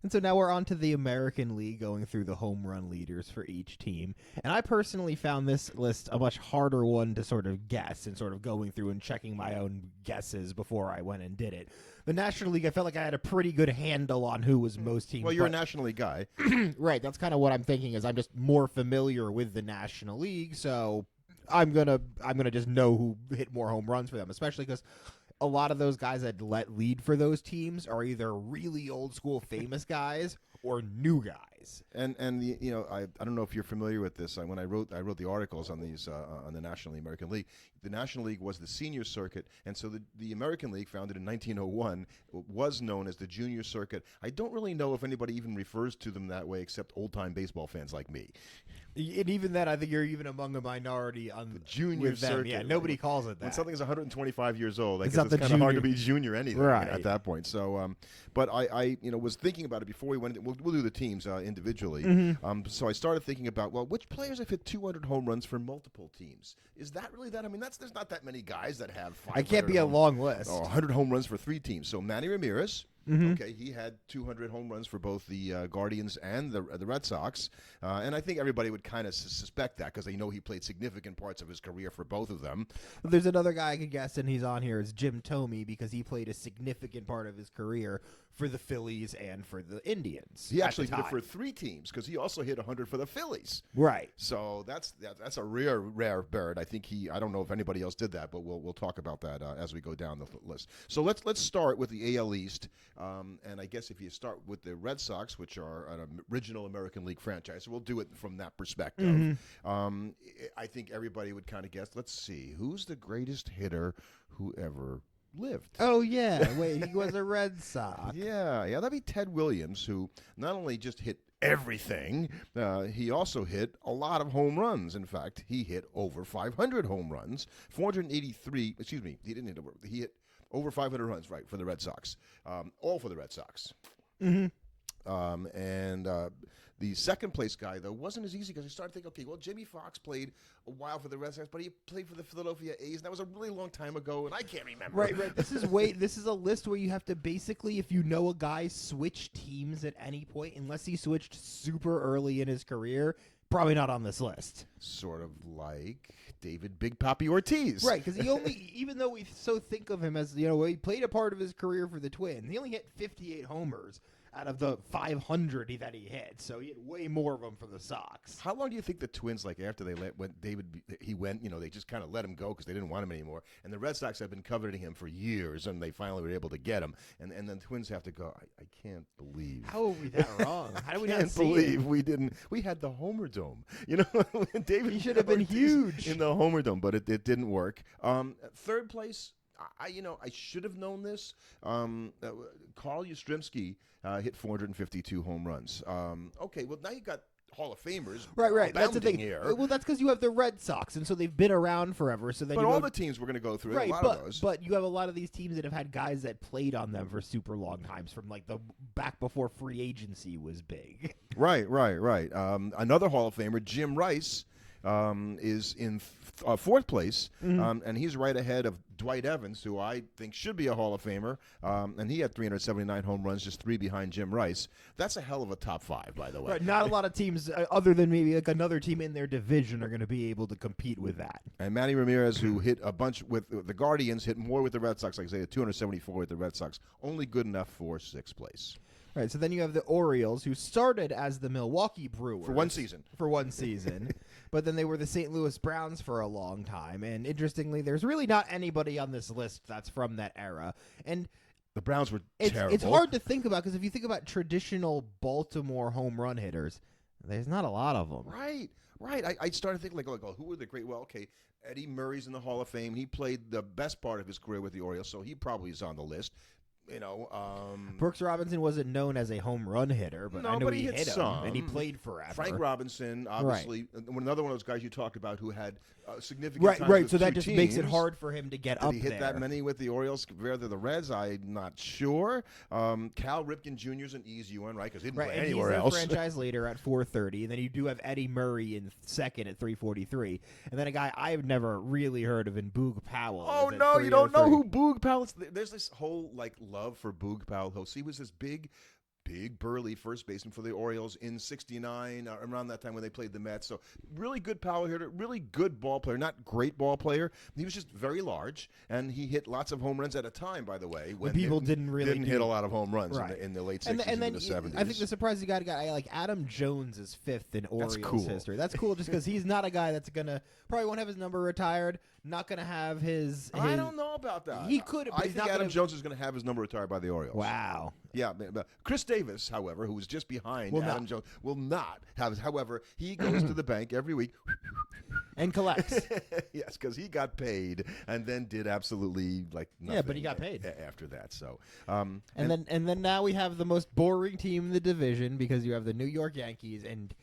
And so now we're on to the American League, going through the home run leaders for each team. And I personally found this list a much harder one to sort of guess, and sort of going through and checking my own guesses before I went and did it. The National League, I felt like I had a pretty good handle on who was most teams. Well, you're a National League guy. Right, that's kind of what I'm thinking, is I'm just more familiar with the National League, so I'm gonna just know who hit more home runs for them, especially because a lot of those guys that let lead for those teams are either really old school famous guys or new guys. And I don't know if you're familiar with this. When I wrote the articles on these on the National League, American League. The National League was the senior circuit, and so the American League, founded in 1901, was known as the junior circuit. I don't really know if anybody even refers to them that way, except old-time baseball fans like me. And even then, I think you're even among a minority on the junior circuit. Yeah, nobody calls it that. When something's 125 years old, I guess it's kind of hard to be junior anything at that point. So, but I was thinking about it before we went. We'll do the teams individually. Mm-hmm. So I started thinking about, well, which players have hit 200 home runs for multiple teams? Is that really that? I mean, there's not that many guys that have 500. I can't be a long list. 100 home runs for 3 teams. So Manny Ramirez. Mm-hmm. Okay, he had 200 home runs for both the Guardians and the Red Sox, and I think everybody would kind of suspect that because they know he played significant parts of his career for both of them. There's another guy I could guess, and he's on here, is Jim Thome, because he played a significant part of his career for the Phillies and for the Indians. He actually did it for 3 teams because he also hit 100 for the Phillies. Right. So that's a rare bird. I think I don't know if anybody else did that, but we'll talk about that as we go down the list. So let's start with the AL East. And I guess if you start with the Red Sox, which are an original American League franchise, so we'll do it from that perspective. Mm-hmm. I think everybody would kind of guess. Let's see, who's the greatest hitter who ever lived? Oh, yeah. Wait, he was a Red Sox. Yeah, that'd be Ted Williams, who not only just hit everything, he also hit a lot of home runs. In fact, he hit over 500 home runs, 483. Excuse me, he didn't hit over. He hit over 500 runs, right, for the Red Sox. All for the Red Sox. Mm-hmm. And the second place guy, though, wasn't as easy because I started thinking, okay, well, Jimmie Foxx played a while for the Red Sox, but he played for the Philadelphia A's, and that was a really long time ago, and I can't remember. Right. This is a list where you have to basically, if you know a guy, switch teams at any point, unless he switched super early in his career. Probably not on this list. Sort of like David Big Papi Ortiz. Right, because he only, even though we so think of him as, he played a part of his career for the Twins, he only hit 58 homers out of the 500 that he hit. So he had way more of them for the Sox. How long do you think the Twins, like after they went, they just kind of let him go because they didn't want him anymore. And the Red Sox have been coveting him for years, and they finally were able to get him. And then the Twins have to go, I can't believe. How are we that wrong? How do we not can't see believe it? we didn't. We had the Homer Dome. David He should have been huge in the Homer Dome, but it didn't work. Third place, I should have known this. Carl Yastrzemski hit 452 home runs. Okay, well now you got Hall of Famers. Right. That's the thing. Here. Well, that's because you have the Red Sox, and so they've been around forever. So then, but all the teams we're going to go through, right? A lot of those. But you have a lot of these teams that have had guys that played on them for super long times, from like the back before free agency was big. Right. Another Hall of Famer, Jim Rice, is in fourth place, and he's right ahead of Dwight Evans, who I think should be a Hall of Famer, and he had 379 home runs, just 3 behind Jim Rice. That's a hell of a top 5, by the way. Right, not a lot of teams, other than maybe like another team in their division, are going to be able to compete with that. And Manny Ramirez, who hit a bunch with the Guardians, hit more with the Red Sox, like I say, 274 with the Red Sox, only good enough for 6th place. Right, so then you have the Orioles, who started as the Milwaukee Brewers. For one season. But then they were the St. Louis Browns for a long time. And interestingly, there's really not anybody on this list that's from that era. And the Browns were terrible. It's hard to think about, because if you think about traditional Baltimore home run hitters, there's not a lot of them. Right. I started thinking, who were the great? Well, okay, Eddie Murray's in the Hall of Fame. He played the best part of his career with the Orioles, so he probably is on the list. Brooks Robinson wasn't known as a home run hitter, but I know he hit some. him, and he played forever. Frank Robinson, obviously, another one of those guys you talked about who had significant time right. with So that two just teams. makes it hard for him to get up there. Did he hit that many with the Orioles compared to the Reds? I'm not sure. Cal Ripken Jr. is an easy one, right? Because he didn't play anywhere else. He's a franchise leader at 430, and then you do have Eddie Murray in second at 343, and then a guy I've never really heard of in Boog Powell. Oh no, you don't know who Boog Powell is. There's this whole love for Boog Powell host. He was this big big, burly first baseman for the Orioles in '69, around that time when they played the Mets. So really good power hitter, really good ball player, not great ball player. He was just very large, and he hit lots of home runs at a time, by the way, when people didn't hit a lot of home runs right. in the late '60s and then the '70s. I think the surprise you got like Adam Jones is 5th in Orioles cool. history. That's cool just because he's not a guy that's going to probably won't have his number retired, not going to have his I don't know about that. He could, but I he's think not Adam Jones is going to have his number retired by the Orioles. Wow. Yeah, but Chris Davis, however, who was just behind Adam Jones, will not have his. However, he goes to the bank every week and collects. Yes, because he got paid and then did absolutely like nothing. Yeah, but he got paid after that. So, and then now we have the most boring team in the division because you have the New York Yankees, and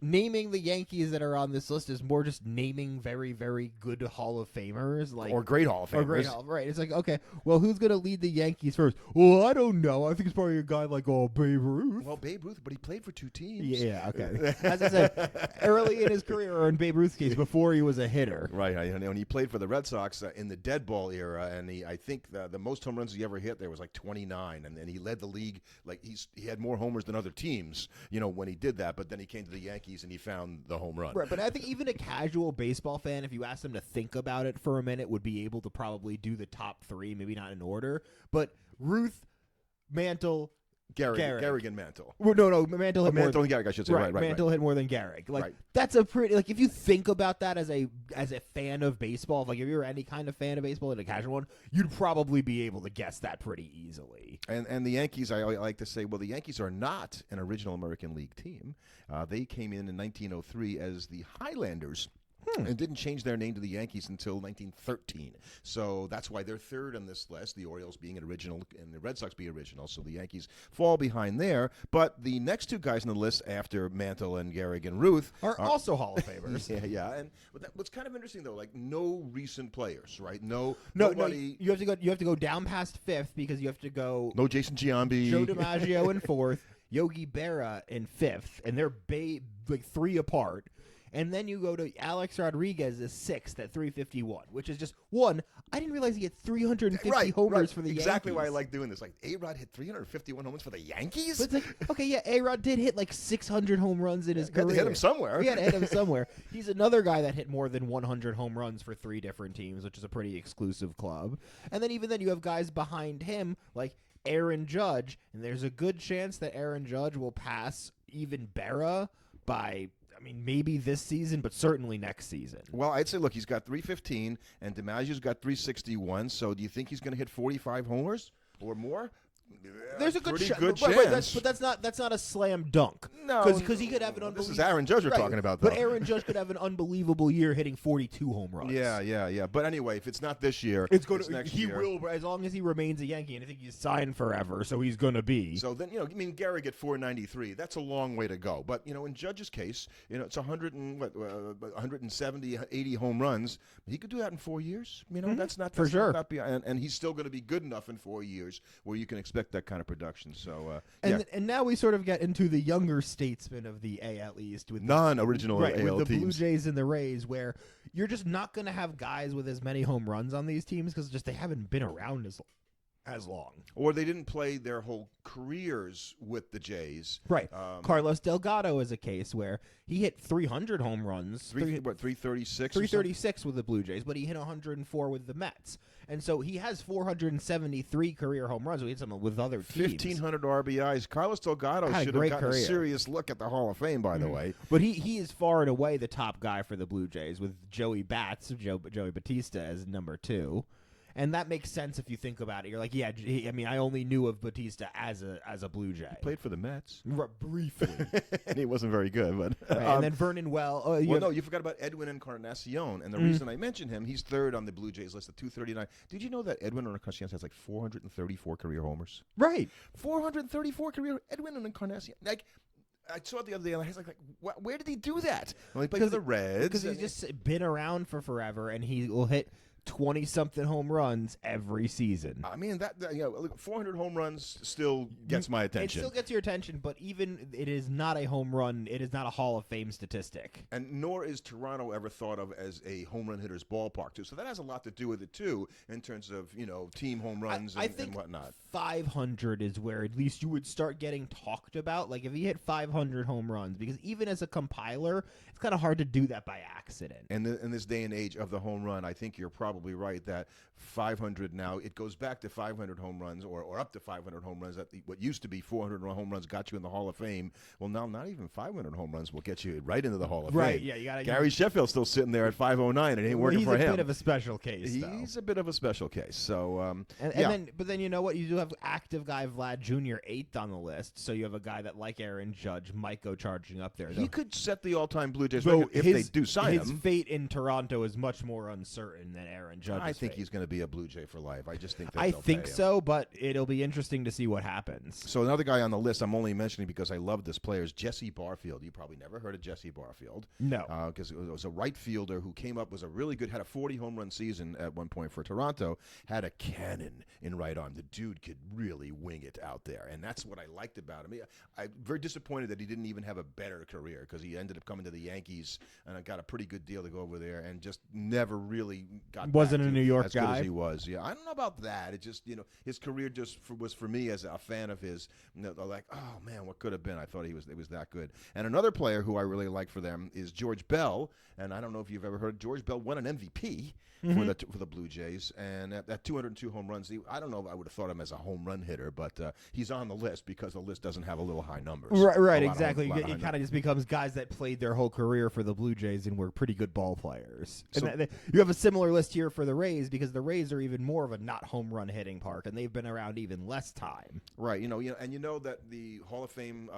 naming the Yankees that are on this list is more just naming very, very good Hall of Famers, like or great Hall of Famers. Or great Hall, right? It's like, okay, well, who's going to lead the Yankees first? Well, I don't know. I think it's probably a guy like Babe Ruth. Well, Babe Ruth, but he played for 2 teams. Yeah, okay. As I said, early in his career, or in Babe Ruth's case, before he was a hitter. Right, and he played for the Red Sox in the dead ball era, and I think the most home runs he ever hit there was like 29, and then he led the league. Like he had more homers than other teams, when he did that. But then he came to the Yankees and he found the home run. Right, but I think even a casual baseball fan, if you asked them to think about it for a minute, would be able to probably do the top 3, maybe not in order. But Ruth, Mantle, Gehrig and Mantle. Well, no, Mantle hit more. Mantle and Gehrig, I should say. Right. Mantle hit more than Gehrig. Like that's a pretty. Like if you think about that as a fan of baseball, like if you're any kind of fan of baseball and a casual one, you'd probably be able to guess that pretty easily. And the Yankees, I like to say, well, the Yankees are not an original American League team. They came in 1903 as the Highlanders. And didn't change their name to the Yankees until 1913. So that's why they're 3rd on this list, the Orioles being an original and the Red Sox being original. So the Yankees fall behind there. But the next 2 guys on the list after Mantle and Gehrig and Ruth are also Hall of Famers. Yeah. And what's kind of interesting, though, like no recent players, right? No, nobody. You have to go down past 5th because you have to go. No Jason Giambi. Joe DiMaggio in 4th, Yogi Berra in 5th, and they're like 3 apart. And then you go to Alex Rodriguez is 6th at 351, which is just one. I didn't realize he had 350 homers for the Yankees. Exactly why I like doing this. Like A-Rod hit 351 homers for the Yankees. But it's like, okay, yeah, A-Rod did hit like 600 home runs in his career. Had to hit him somewhere. He had to hit him somewhere. He's another guy that hit more than 100 home runs for 3 different teams, which is a pretty exclusive club. And then even then you have guys behind him like Aaron Judge, and there's a good chance that Aaron Judge will pass even Berra by. I mean, maybe this season, but certainly next season. Well, I'd say, look, he's got 315, and DiMaggio's got 361. So do you think he's going to hit 45 homers or more? There's a good pretty shot, good chance. But that's not a slam dunk. No, because he could have an unbelievable. This is Aaron Judge we're talking about, though. But Aaron Judge could have an unbelievable year, hitting 42 home runs. Yeah. But anyway, if it's not this year, it's going to. Next he year. will, as long as he remains a Yankee, and I think he's signed forever, so he's going to be. So then, Gehrig at 493. That's a long way to go. But in Judge's case, it's 170, 80 home runs. He could do that in 4 years. That's not for sure. And he's still going to be good enough in 4 years where you can expect that kind of production. So, and now we sort of get into the younger statesmen of the AL East with non-original AL with the teams. Blue Jays and the Rays, where you're just not going to have guys with as many home runs on these teams because just they haven't been around as long. Or they didn't play their whole careers with the Jays. Right. Carlos Delgado is a case where he hit 300 home runs. 336? 336 with the Blue Jays, but he hit 104 with the Mets. And so he has 473 career home runs. So he hit some with other teams. 1,500 RBIs. Carlos Delgado should have gotten a serious look at the Hall of Fame, by the way. But he is far and away the top guy for the Blue Jays with Joey Batista as number 2. And that makes sense if you think about it. You're like, yeah, I only knew of Batista as a Blue Jay. He played for the Mets. Briefly. And he wasn't very good. But and then Vernon you forgot about Edwin Encarnacion. And the reason I mentioned him, he's 3rd on the Blue Jays list at 239. Did you know that Edwin Encarnacion has like 434 career homers? Right. 434 career Edwin Encarnacion. Like, I saw it the other day, and I was like, where did he do that? Well, he played for the Reds. Because he's just been around for forever, and he will hit 20-something home runs every season. I mean, look, 400 home runs still gets my attention. It still gets your attention, but even it is not a home run. It is not a Hall of Fame statistic. And nor is Toronto ever thought of as a home run hitter's ballpark, too. So that has a lot to do with it, too, in terms of, team home runs I think and whatnot. 500 is where at least you would start getting talked about. Like, if you hit 500 home runs, because even as a compiler, it's kind of hard to do that by accident. And in this day and age of the home run, I think you're probably right that 500 now, it goes back to 500 home runs or up to 500 home runs. What used to be 400 home runs got you in the Hall of Fame. Well, now not even 500 home runs will get you right into the Hall of Right, Fame. yeah. You gotta, Gary Sheffield's still sitting there at 509. It ain't working for him. He's a bit of a special case, though. He's a bit of a special case. So, But then you know what? You do have active guy Vlad Jr. 8th on the list. So you have a guy that, like Aaron Judge, might go charging up there. He could set the all-time Blue Jays record if they do sign him. His fate in Toronto is much more uncertain than Aaron Judge's I think fate. he's going to be a Blue Jay for life. I just think that I they'll think pay him. so, but it'll be interesting to see what happens. So another guy on the list I'm only mentioning because I love this player is Jesse Barfield. You probably never heard of Jesse Barfield. No. Because it was a right fielder who came up, was a really good, had a 40 home run season at one point for Toronto, had a cannon in right arm. The dude could really wing it out there, and that's what I liked about him. I'm very disappointed that he didn't even have a better career because he ended up coming to the Yankees and got a pretty good deal to go over there and just never really got Wasn't back a to New York as guy? good as he was. Yeah, I don't know about that. It just, his career just was for me as a fan of his, like, oh man, what could have been? I thought it was that good. And another player who I really like for them is George Bell, and I don't know if you've ever heard. George Bell won an MVP for the Blue Jays, and at 202 home runs, I don't know if I would have thought him as a home run hitter, but he's on the list because the list doesn't have a little high numbers. Right, exactly. It kind of just becomes guys that played their whole career for the Blue Jays and were pretty good ball players. So, and you have a similar list here for the Rays because the Rays are even more of a not home run hitting park, and they've been around even less time. Right, and you know that the Hall of Fame,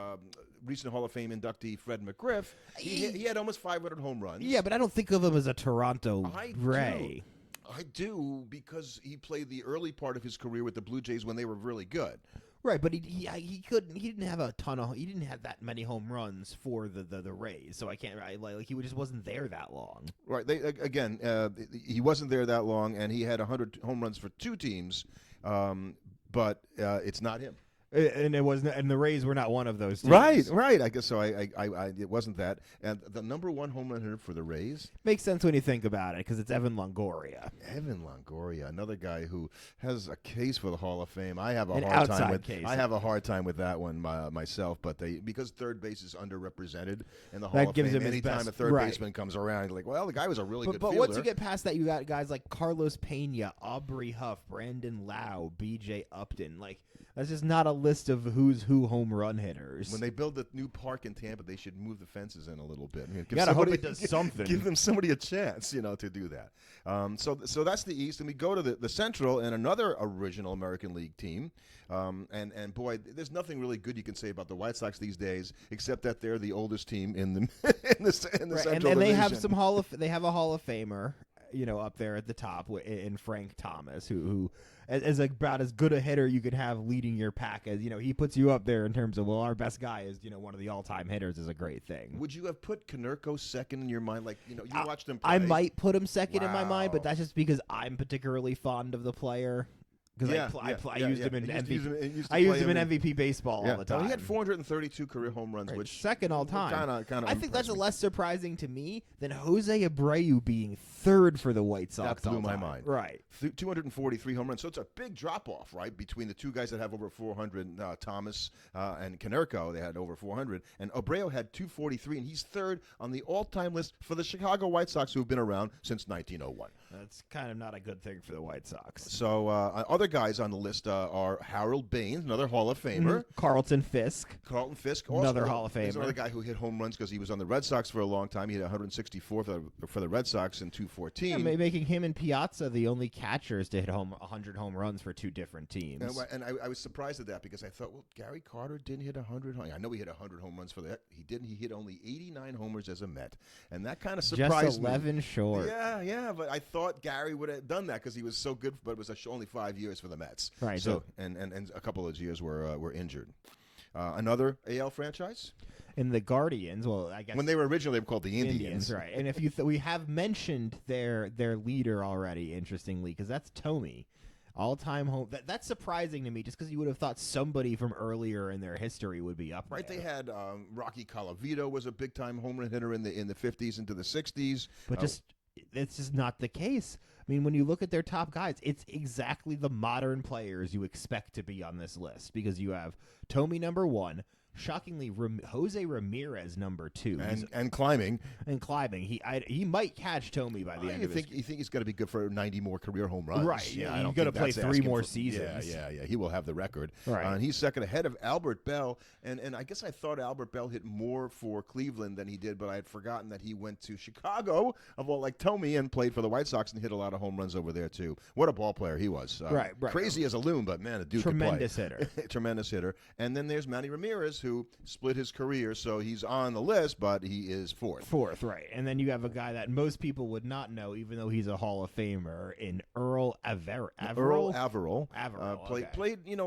recent Hall of Fame inductee Fred McGriff, he had almost 500 home runs. Yeah, but I don't think of him as a Toronto Ray. I do because he played the early part of his career with the Blue Jays when they were really good. Right, but he didn't have that many home runs for the Rays, so I can't like he just wasn't there that long. Right, he wasn't there that long, and he had 100 home runs for two teams, but it's not him. And and the Rays were not one of those teams. Right. I guess so. It wasn't that. And the number one home run hitter for the Rays makes sense when you think about it because it's Evan Longoria. Evan Longoria, another guy who has a case for the Hall of Fame. I have a hard time with that one myself. But because third base is underrepresented in the Hall of Fame, anytime a third baseman comes around, you're like, well, the guy was a really good fielder. But once you get past that, you got guys like Carlos Pena, Aubrey Huff, Brandon Lau, B.J. Upton, like. That's just not a list of who's who home run hitters. When they build the new park in Tampa, they should move the fences in a little bit. You gotta hope it does something. Give them somebody a chance, to do that. So that's the East, and we go to the Central and another original American League team. And boy, there's nothing really good you can say about the White Sox these days, except that they're the oldest team in the Central Division. And they have they have a Hall of Famer, up there at the top in Frank Thomas, who is about as good a hitter you could have leading your pack as, he puts you up there in terms of, well, our best guy is, one of the all-time hitters is a great thing. Would you have put Konerko second in your mind? Like, you watched him play. I might put him second in my mind, but that's just because I'm particularly fond of the player. Because I used him in MVP. I used him in MVP baseball all the time. Well, he had 432 career home runs, which second all time. Kind of. I think that's less surprising to me than Jose Abreu being third for the White Sox. That blew my mind. Right, 243 home runs. So it's a big drop off, right, between the two guys that have over 400, Thomas and Konerko. They had over 400, and Abreu had 243, and he's third on the all-time list for the Chicago White Sox, who have been around since 1901. That's kind of not a good thing for the White Sox. So other guys on the list are Harold Baines, another Hall of Famer. Carlton Fisk, also another Hall of Famer. He's another guy who hit home runs because he was on the Red Sox for a long time. He hit 164 for the Red Sox in 214. Yeah, making him and Piazza the only catchers to hit 100 home runs for two different teams. And I was surprised at that because I thought, well, Gary Carter didn't hit 100. I know he hit 100 home runs for that. He didn't. He hit only 89 homers as a Met, and that kind of surprised me. Just 11 short. Yeah, but I thought Gary would have done that because he was so good, but it was only 5 years for the Mets. Right. So and a couple of those years were injured. Another AL franchise? in the Guardians. Well, I guess When they were originally called the Indians. right? And if we have mentioned their leader already, interestingly, because that's Tommy. All-time home. That's surprising to me, just because you would have thought somebody from earlier in their history would be up Right, there. they had Rocky Colavito was a big-time home run hitter in the 50s into the 60s. But it's just not the case. I mean, when you look at their top guys, it's exactly the modern players you expect to be on this list, because you have Tommy number 1. Shockingly, Jose Ramirez number 2, and climbing. and climbing. He might catch Tommy by the end of his. You think he's going to be good for 90 more career home runs? Right. Yeah, Yeah, I he's don't gonna think play that's 3 asking more for- seasons. Yeah. He will have the record. Right. And he's second ahead of Albert Bell. And I guess I thought Albert Bell hit more for Cleveland than he did, but I had forgotten that he went to Chicago, like Tommy, and played for the White Sox and hit a lot of home runs over there too. What a ball player he was. Right. Crazy as a loon, but man, a dude Tremendous could play. hitter. Tremendous hitter. And then there's Manny Ramirez, who split his career, so he's on the list, but he is fourth. Fourth, right. And then you have a guy that most people would not know, even though he's a Hall of Famer, in Earl Averill. Earl Averill. Played, in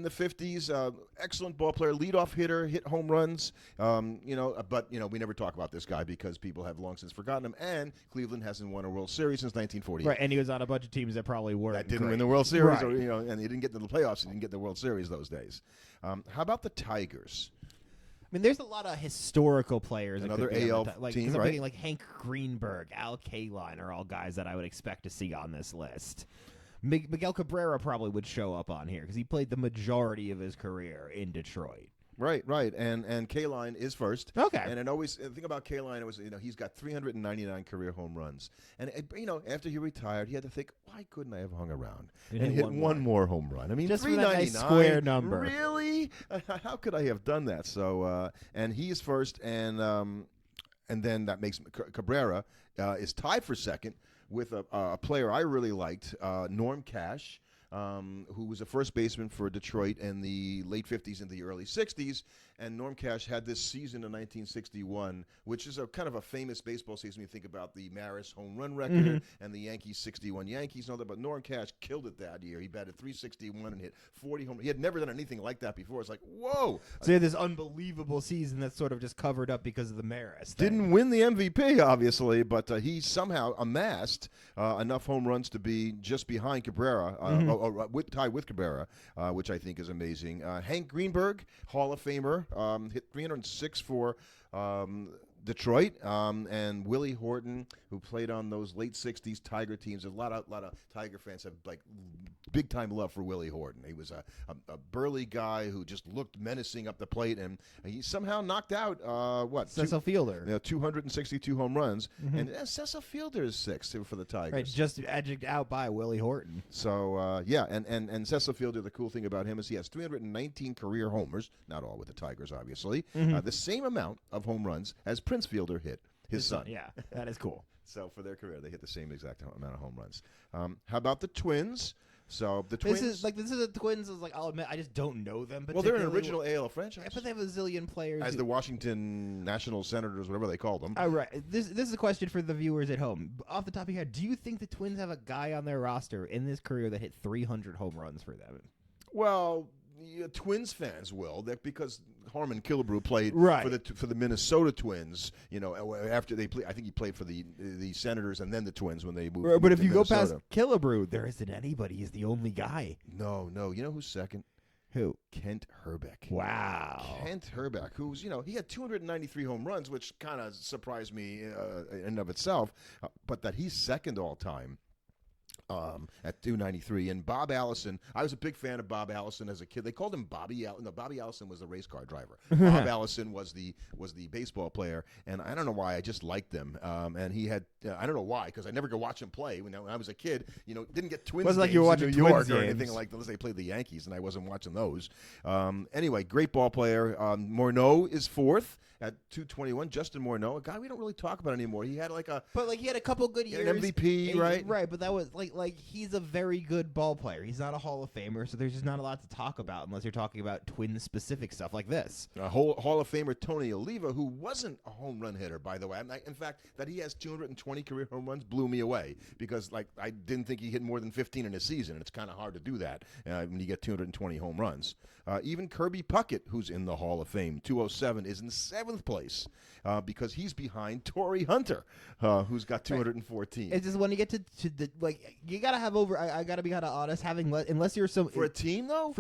the 50s. Excellent ball player, leadoff hitter, hit home runs. But we never talk about this guy because people have long since forgotten him. And Cleveland hasn't won a World Series since 1948. Right, and he was on a bunch of teams that probably weren't. That didn't great. win the World Series, Right. and he didn't get to the playoffs. He didn't get the World Series those days. How about the Tigers? I mean, there's a lot of historical players. that Another could be on AL the like, team, 'cause I'm right? thinking like Hank Greenberg, Al Kaline are all guys that I would expect to see on this list. Miguel Cabrera probably would show up on here because he played the majority of his career in Detroit. Right. And Kaline is first. Okay. And the thing about Kaline, it was, he's got 399 career home runs. And, after he retired, he had to think, why couldn't I have hung around and hit one more home run? I mean, just for that nice 399, square number. Really? How could I have done that? So, and he's first, and then that makes Cabrera is tied for second with a player I really liked, Norm Cash. Who was a first baseman for Detroit in the late 50s and the early 60s. And Norm Cash had this season in 1961, which is a kind of a famous baseball season. You think about the Maris home run record and the Yankees 61 Yankees and all that. But Norm Cash killed it that year. He batted .361 and hit 40 home. He had never done anything like that before. It's like, whoa. So he had this unbelievable season that's sort of just covered up because of the Maris thing. Didn't win the MVP, obviously, but he somehow amassed enough home runs to be just behind Cabrera, tied with Cabrera, which I think is amazing. Hank Greenberg, Hall of Famer, hit 306 for Detroit, and Willie Horton, who played on those late 60s Tiger teams. A lot of Tiger fans have big time love for Willie Horton. He was a burly guy who just looked menacing up the plate, and he somehow knocked out Cecil Fielder. 262 home runs, and Cecil Fielder is sixth for the Tigers. Right, just edged out by Willie Horton. So and Cecil Fielder, the cool thing about him is he has 319 career homers, not all with the Tigers, obviously. The same amount of home runs as Prince Fielder hit his son. Yeah, that is cool. So for their career, they hit the same exact amount of home runs. How about the Twins? So the Twins. This is the Twins. I'll admit, I just don't know them. Well, they're an particularly original AL franchise. but they have a zillion players. As the Washington National Senators, whatever they call them. All right. This is a question for the viewers at home. Off the top of your head, do you think the Twins have a guy on their roster in this career that hit 300 home runs for them? Well, Twins fans will, because Harmon Killebrew played Right. for the Minnesota Twins. After they played, I think he played for the Senators and then the Twins when they moved. But if to you go Minnesota. past Killebrew, there isn't anybody. He's the only guy. No, you know who's second? Who? Kent Herbeck. Wow. Kent Herbeck, who's, he had 293 home runs, which kind of surprised me in and of itself, but that he's second all time. At 293, and Bob Allison. I was a big fan of Bob Allison as a kid. They called him Bobby. No, Bobby Allison was the race car driver. Bob Allison was the baseball player, and I don't know why. I just liked them. And he had I don't know why, because I never could watch him play when I was a kid. Didn't get Twins. Wasn't like games you were in watching New York Twins or games. anything like that. Unless they played the Yankees, and I wasn't watching those. Anyway, great ball player. Morneau is fourth at 221. Justin Morneau, a guy we don't really talk about anymore. He had like a But like he had a couple good years, an MVP, right? Right, but that was like he's a very good ball player. He's not a Hall of Famer, so there's just not a lot to talk about unless you're talking about Twins specific stuff like this. Hall of Famer Tony Oliva, who wasn't a home run hitter, by the way. In fact, that he has 220 career home runs blew me away because like I didn't think he hit more than 15 in a season, and it's kind of hard to do that when you get 220 home runs. Even Kirby Puckett, who's in the Hall of Fame, 207, is in 7th place because he's behind Torrey Hunter, who's got 214. It's just when you get to the like you gotta have over. I gotta be kind of honest. Unless you're some for a team though,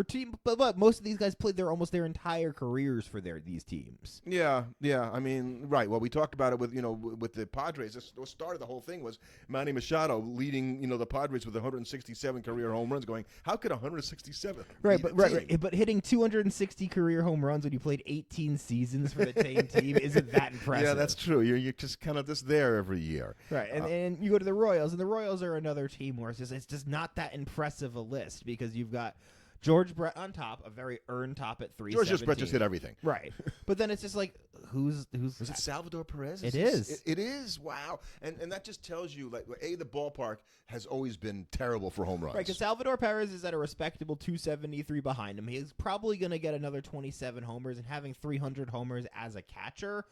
but most of these guys played almost their entire careers for these teams. Yeah. I mean, right. Well, we talked about it with the Padres. The start of the whole thing was Manny Machado leading the Padres with 167 career home runs. Going, how could 167? Right, but hitting 260 career home runs when you played 18 seasons for the same team isn't that impressive. Yeah, that's true. You're just kind of just there every year. Right, and you go to the Royals, and the Royals are another team where it's just not that impressive a list because you've got George Brett on top, a very earned top at 317. George Brett just hit everything. Right. But then it's just like, who's Was it Salvador Perez? It is. It is. Wow. And that just tells you, like, the ballpark has always been terrible for home runs. Right, because Salvador Perez is at a respectable 273 behind him. He's probably going to get another 27 homers, and having 300 homers as a catcher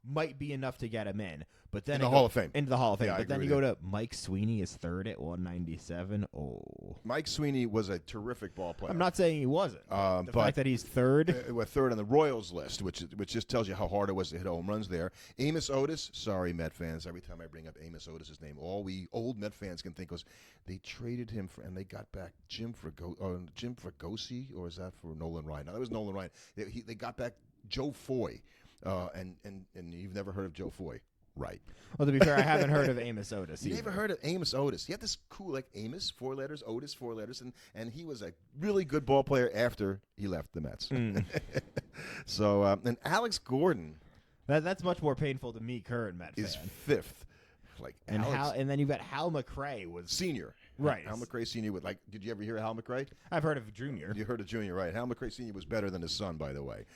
might be enough to get him in. But then into the Hall of Fame. Yeah, but then you go to Mike Sweeney is third at 197. Oh. Mike Sweeney was a terrific ball player. I'm not saying he wasn't. The fact that he's third. We're third on the Royals list, which just tells you how hard it was to hit home runs there. Amos Otis, sorry, Met fans. Every time I bring up Amos Otis' name, all we old Met fans can think was they traded him and they got back Jim Fregosi, or is that for Nolan Ryan? No, that was Nolan Ryan. They got back Joe Foy. And you've never heard of Joe Foy, right? Well, to be fair, I haven't heard of Amos Otis. You never heard of Amos Otis? He had this cool, like Amos, 4 letters, Otis, 4 letters, and he was a really good ball player after he left the Mets. So, and Alex Gordon, that's much more painful to me, current Met fan. Is 5th. Like and then you've got Hal McRae was senior. Right. Hal McRae Sr. Did you ever hear of Hal McRae? I've heard of Junior. You heard of Junior, right. Hal McRae Sr. was better than his son, by the way.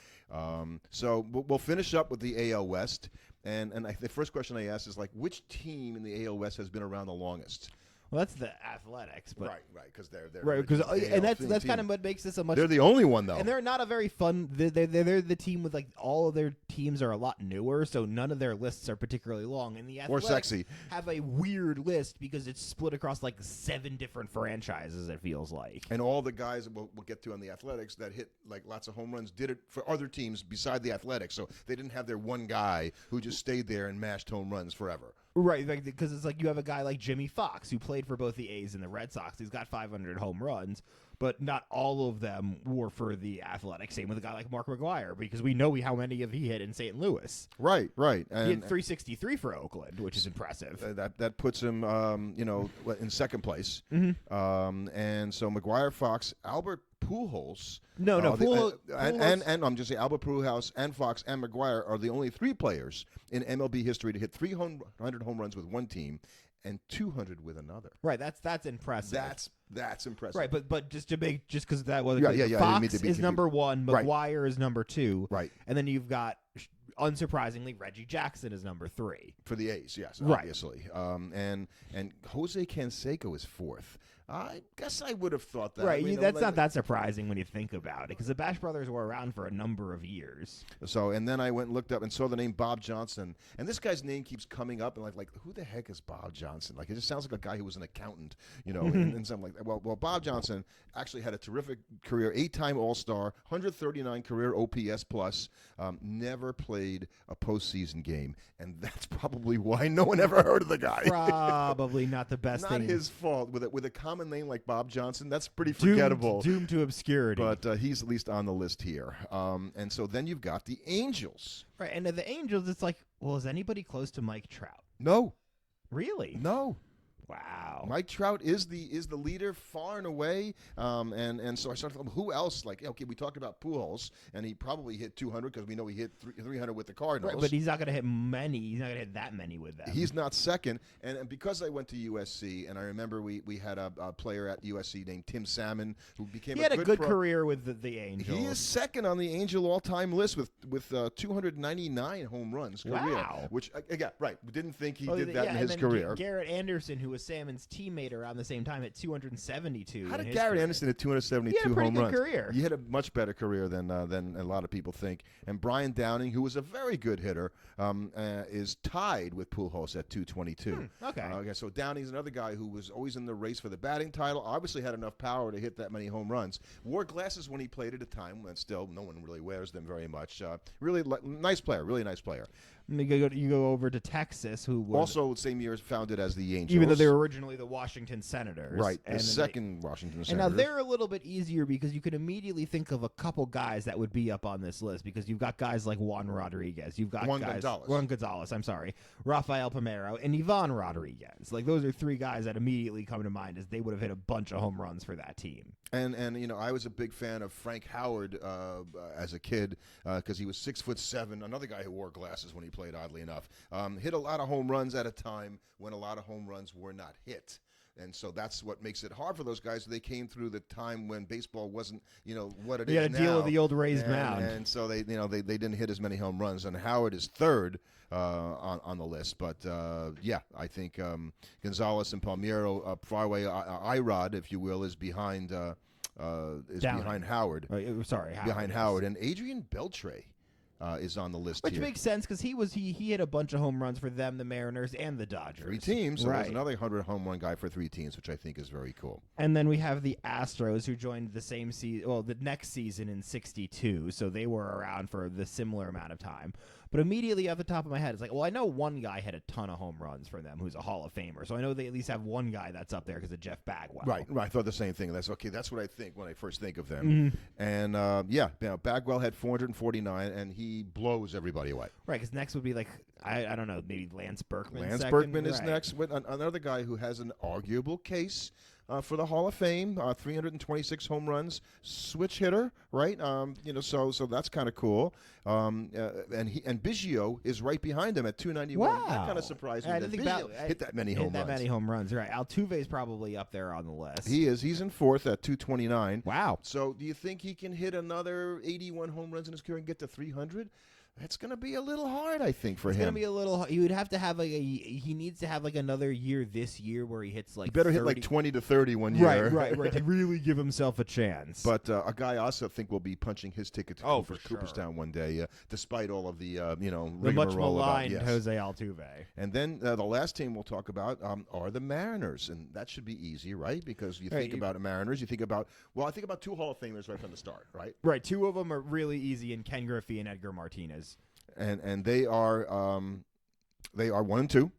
So we'll finish up with the AL West. And the first question I asked is, like, which team in the AL West has been around the longest? Well, that's the Athletics, but right, because they're right, because and that's kind of what makes this a much. They're the only one though, and they're not a very fun. They're the team with like all of their teams are a lot newer, so none of their lists are particularly long. And the Athletics or sexy have a weird list because it's split across like 7 different franchises. It feels like, and all the guys we'll get to on the Athletics that hit like lots of home runs did it for other teams beside the Athletics, so they didn't have their one guy who just stayed there and mashed home runs forever. Right, because it's like you have a guy like Jimmie Foxx who played for both the A's and the Red Sox. He's got 500 home runs, but not all of them were for the Athletics. Same with a guy like Mark McGwire, because we know how many of he hit in St. Louis. Right. And he had 363 for Oakland, which is impressive. That puts him, in second place. Mm-hmm. And so McGwire, Fox, Albert Pujols. Pujols. And I'm just saying Albert Pujols and Fox and McGwire are the only 3 players in MLB history to hit 300 home runs with one team and 200 with another. Right, that's impressive. That's impressive. Right, but just because that was Fox is number 1, McGwire is number 2, right, and then you've got unsurprisingly Reggie Jackson is number 3 for the A's. Yes, right. Obviously. And Jose Canseco is 4th. I guess I would have thought that. Right, that's not that surprising when you think about it, because the Bash Brothers were around for a number of years. So, and then I went and looked up and saw the name Bob Johnson, and this guy's name keeps coming up, and like who the heck is Bob Johnson? Like, it just sounds like a guy who was an accountant, and something like that. Well, Bob Johnson actually had a terrific career, 8-time All-Star, 139 career OPS plus, never played a postseason game, and that's probably why no one ever heard of the guy. Probably not the best thing. Not his fault. With a common name like Bob Johnson, that's pretty forgettable. Doomed to obscurity. But he's at least on the list here. And so then you've got the Angels. Right, and the Angels, it's like, well, is anybody close to Mike Trout? No. Really? No. Wow. Mike Trout is the leader far and away, and so I started thinking, who else? Like, okay, we talked about Pujols, and he probably hit 200 because we know he hit 300 with the Cardinals. Right, but he's not going to hit many. He's not going to hit that many with them. He's not second, and because I went to USC, and I remember we had a player at USC named Tim Salmon who became he had a good pro. career with the Angels. He is second on the Angel all-time list with 299 home runs career. Wow. Which again, right? We didn't think he did that in his and then career. Garrett Anderson, who was Salmon's teammate around the same time, at 272. How did Garrett Anderson hit 272 home runs? home runs? Career. He had a much better career than a lot of people think. And Brian Downing, who was a very good hitter, is tied with Pujols at 222. Okay. So Downing's another guy who was always in the race for the batting title. Obviously had enough power to hit that many home runs. Wore glasses when he played at a time when still no one really wears them very much. Really nice player. Really nice player. You go over to Texas, who was Also, same year founded as the Angels. even though they were originally the Washington Senators. Right, the and second Washington Senators. And now they're a little bit easier because you can immediately think of a couple guys that would be up on this list because you've got guys like Juan Rodriguez. You've got Juan Gonzalez, I'm sorry. Rafael Palmeiro and Ivan Rodriguez. Like, those are three guys that immediately come to mind as they would have hit a bunch of home runs for that team. And you know, I was a big fan of Frank Howard as a kid because he was 6'7", another guy who wore glasses when he played, oddly enough. Hit a lot of home runs at a time when a lot of home runs were not hit. And so that's what makes it hard for those guys. They came through the time when baseball wasn't, what it is now. You got to deal with the old raised mound. And so they didn't hit as many home runs. And Howard is third on the list. But, I think Gonzalez and Palmeiro, far away, Irod, if you will, is behind behind Howard. Behind Howard. And Adrian Beltre is on the list Which here. makes sense because he hit a bunch of home runs for them, the Mariners, and the Dodgers. 3 teams. So right. there's another 100 home run guy for 3 teams, which I think is very cool. And then we have the Astros, who joined the same season, the next season in '62. So they were around for the similar amount of time. But immediately off the top of my head, it's like, well, I know one guy had a ton of home runs for them who's a Hall of Famer. So I know they at least have one guy that's up there because of Jeff Bagwell. Right. I thought the same thing. That's okay. That's what I think when I first think of them. And, Bagwell had 449, and he blows everybody away. Right, because next would be like, I don't know, maybe Lance Berkman. Lance Berkman is next. With another guy who has an arguable case for the Hall of Fame, 326 home runs, switch hitter, right? So that's kind of cool. And Biggio is right behind him at 291. Wow. That kind of surprised me. I didn't think hit that many home runs. That many home runs, right? Altuve's probably up there on the list. He is. He's in 4th at 229. Wow. So do you think he can hit another 81 home runs in his career and get to 300? It's going to be a little hard, I think, for him. It's going to be a little. He would have to have he needs to have like another year this year where he hits like. He better 30. hit like 20 to 30 one year. Right. To really give himself a chance. But a guy I also think will be punching his ticket to Cooperstown one day, despite all of the the much maligned Jose Altuve. And then the last team we'll talk about are the Mariners, and that should be easy, right? Because you think about Mariners, you think about I think about 2 Hall of Famers right from the start, right? Right. 2 of them are really easy, in Ken Griffey and Edgar Martinez. And they are 1 and 2,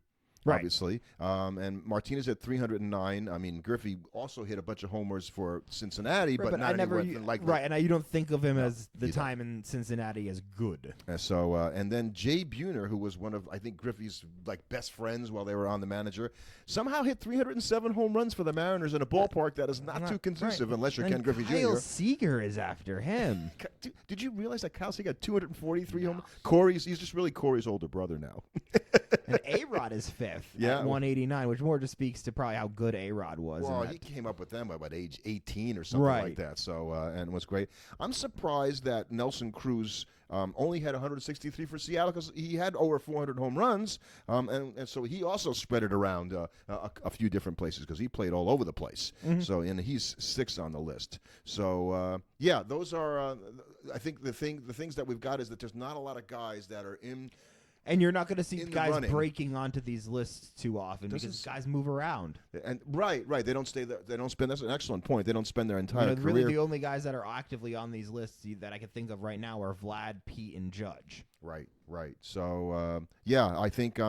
right. Obviously. And Martinez at 309. I mean, Griffey also hit a bunch of homers for Cincinnati, but not anything like that. Right, and you don't think of him as the time in Cincinnati as good. And then Jay Buhner, who was one of, I think, Griffey's best friends while they were on the manager, somehow hit 307 home runs for the Mariners in a ballpark that is not too conducive unless you're Ken Griffey Jr. Kyle Seager is after him. Did you realize that Kyle Seager got 243 home runs? He's just really Corey's older brother now. And A-Rod is 5th at 189, which more just speaks to probably how good A-Rod was. Well, he came up with them by about age 18 or something like that. So, and it was great. I'm surprised that Nelson Cruz only had 163 for Seattle because he had over 400 home runs. And so he also spread it around a few different places because he played all over the place. So, and he's 6th on the list. So, those are, I think the things that we've got is that there's not a lot of guys that are in. And you're not going to see guys breaking onto these lists too often because guys move around. And right, they don't stay there. They don't spend. That's an excellent point. They don't spend their entire career. Really, the only guys that are actively on these lists that I can think of right now are Vlad, Pete, and Judge. Right. So I think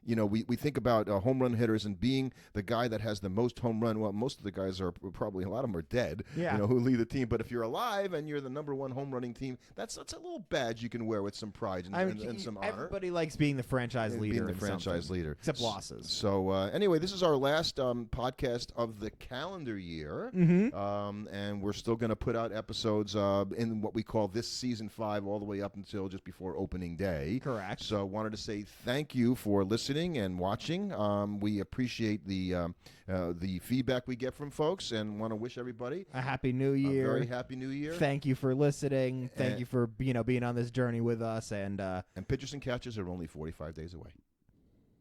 we think about home run hitters and being the guy that has the most home run. Well, most of the guys are probably, a lot of them are dead, Yeah. who lead the team. But if you're alive and you're the number one home running team, that's a little badge you can wear with some pride and some honor. Everybody likes being the franchise leader. Being the franchise leader. Except losses. So anyway, this is our last podcast of the calendar year. And we're still going to put out episodes in what we call this season 5 all the way up until just before opening day. Correct. So I wanted to say thank you for listening and watching. We appreciate the feedback we get from folks and want to wish everybody a happy new year. A very happy new year. Thank you for listening. Thank you for being on this journey with us. And pitchers and catchers are only 45 days away.